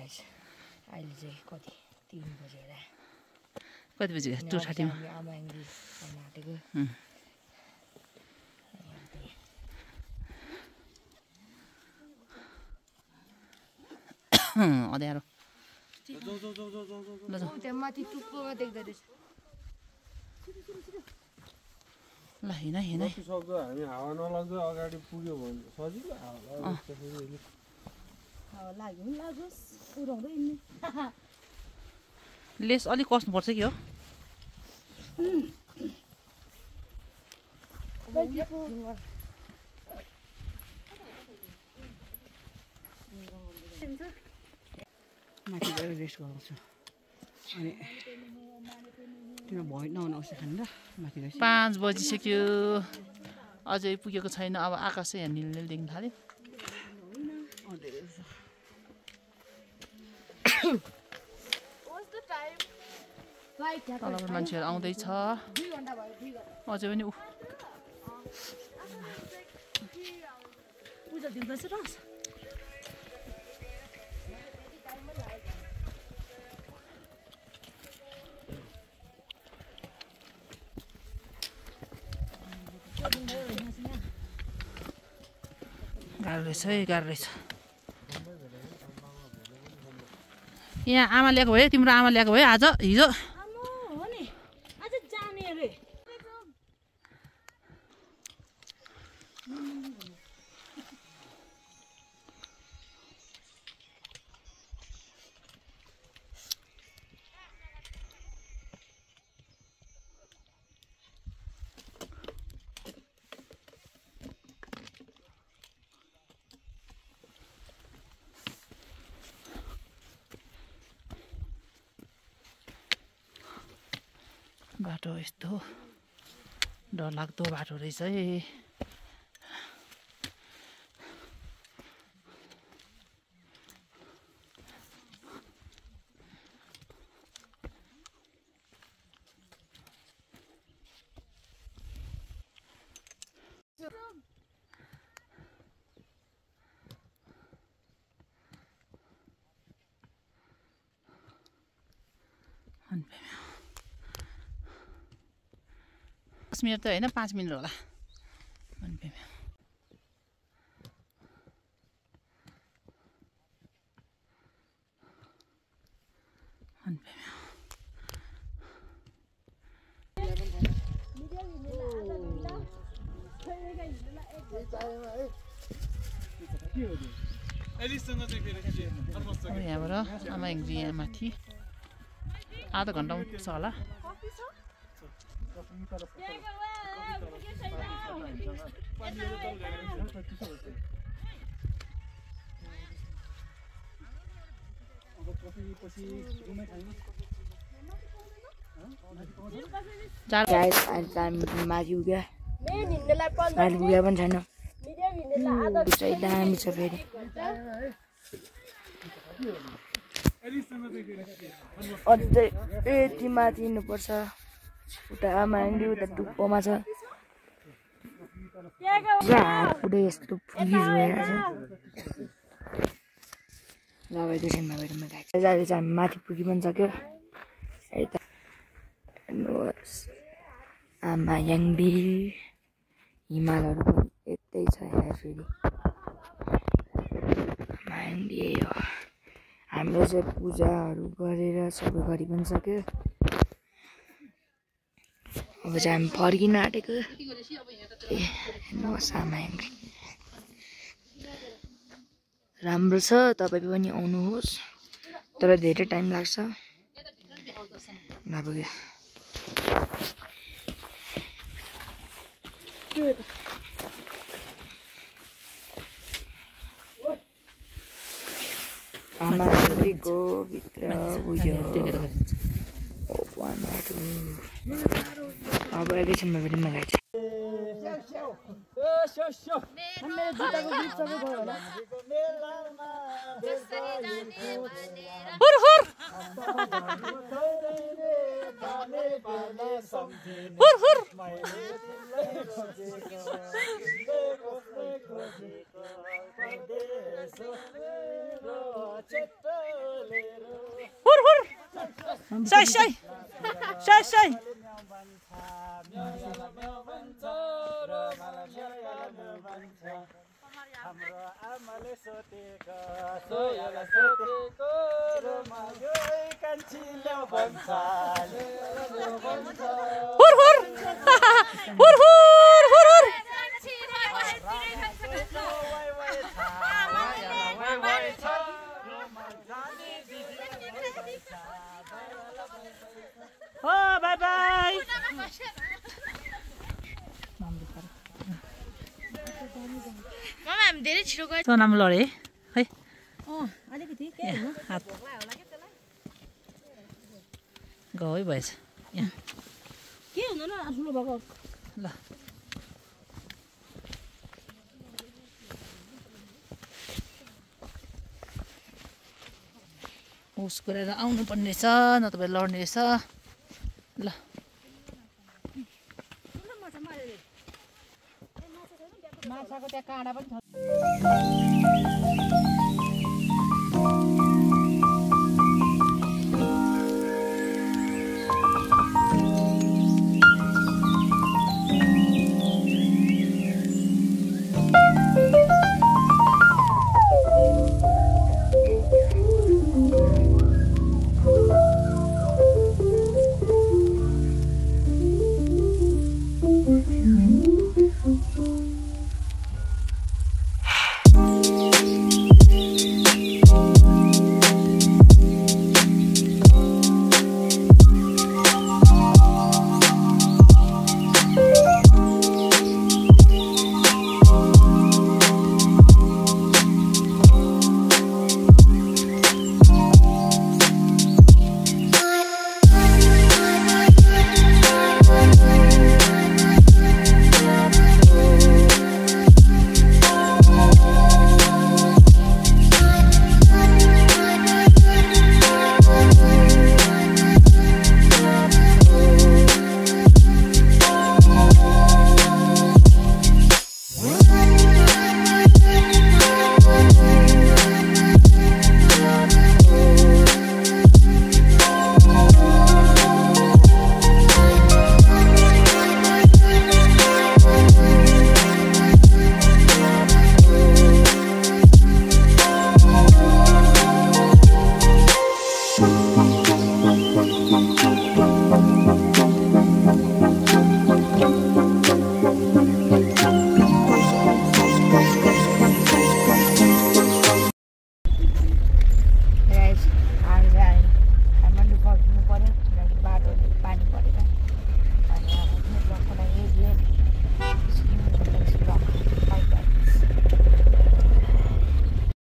guys अहिले चाहिँ कति 3 बजेर कति बजे 2:30 मा आमा इङ्ग्लिस आटेको अँध्यारो त्यहाँ माथि टुप्पोमा देख्दै रहेछ ल हिँड हिँड सक्दो हामी हावा नलाग्दै अगाडि पुग्यो भने सजिलो लाग्यो नि लागोस् उडाउँदै हिँड्ने लेस अलिक कस्नुपर्छ कि हो माथि गएर रेस्ट गराउँछु अनि तिम्रो भइ नहुन औषध खानु ल माथि गएपछि 5 बजिसक्यो अझै पुगेको छैन अब आकाश यहाँ निल देख्न थाल्यो तलबाट मान्छेहरू आउँदैछ अझै पनि पूजा दिँदैछ र गाह्रो रहेछ है गाह्रो रहेछ यहाँ आमा ल्याएको भयो तिम्रो आमा ल्याएको भयो आज हिजो हो नि आज जाने रे बाटो यस्तो डरलाग्दो बाटो रहेछ है मिनट त होइन 5 मिनट होला यहाँबाट आमा हिँड्छु यहाँ माथि आधा घन्टा पुग्छ होला माथि उग्या अहिले उग्या पनि छैन दामी छ फेरि अझै यति माथि हिँड्नुपर्छ उता आमा हिँड्यो उता टुप्पोमा छ हात पुरै यस्तो फुलिरहेको छ दबाईको छेउमा गएर अहिले चाहिँ हामी माथि पुगि पनि सक्यो यता हेर्नुहोस् आमा याङ्बी हिमालहरू पनि यतै छ यहाँ फेरि आमा याङ्बी यही हो हाम्रो चाहिँ पूजाहरू गरेर सबै गरि पनि सक्यो अब चाहिँ हामी फर्किन आँटेको हेर्नुहोस् आमा याङ्बी राम्रो छ तपाईँ पनि आउनुहोस् तर धेरै टाइम लाग्छ नपुग्यो आमा याङ्बीको भित्र उयो अब एकैछिनमा पनि मगाएको सही सही सही सही हुर हुर हुर हुर हुर हुर हो बाई बाई सोनाम लडे है हात गयो भएछ यहाँ के हुँदैन आफ्नो भएको ल होस गरेर आउनुपर्ने रहेछ नत्र लड्ने रहेछ ल माछाको त्यहाँ काँडा पनि छ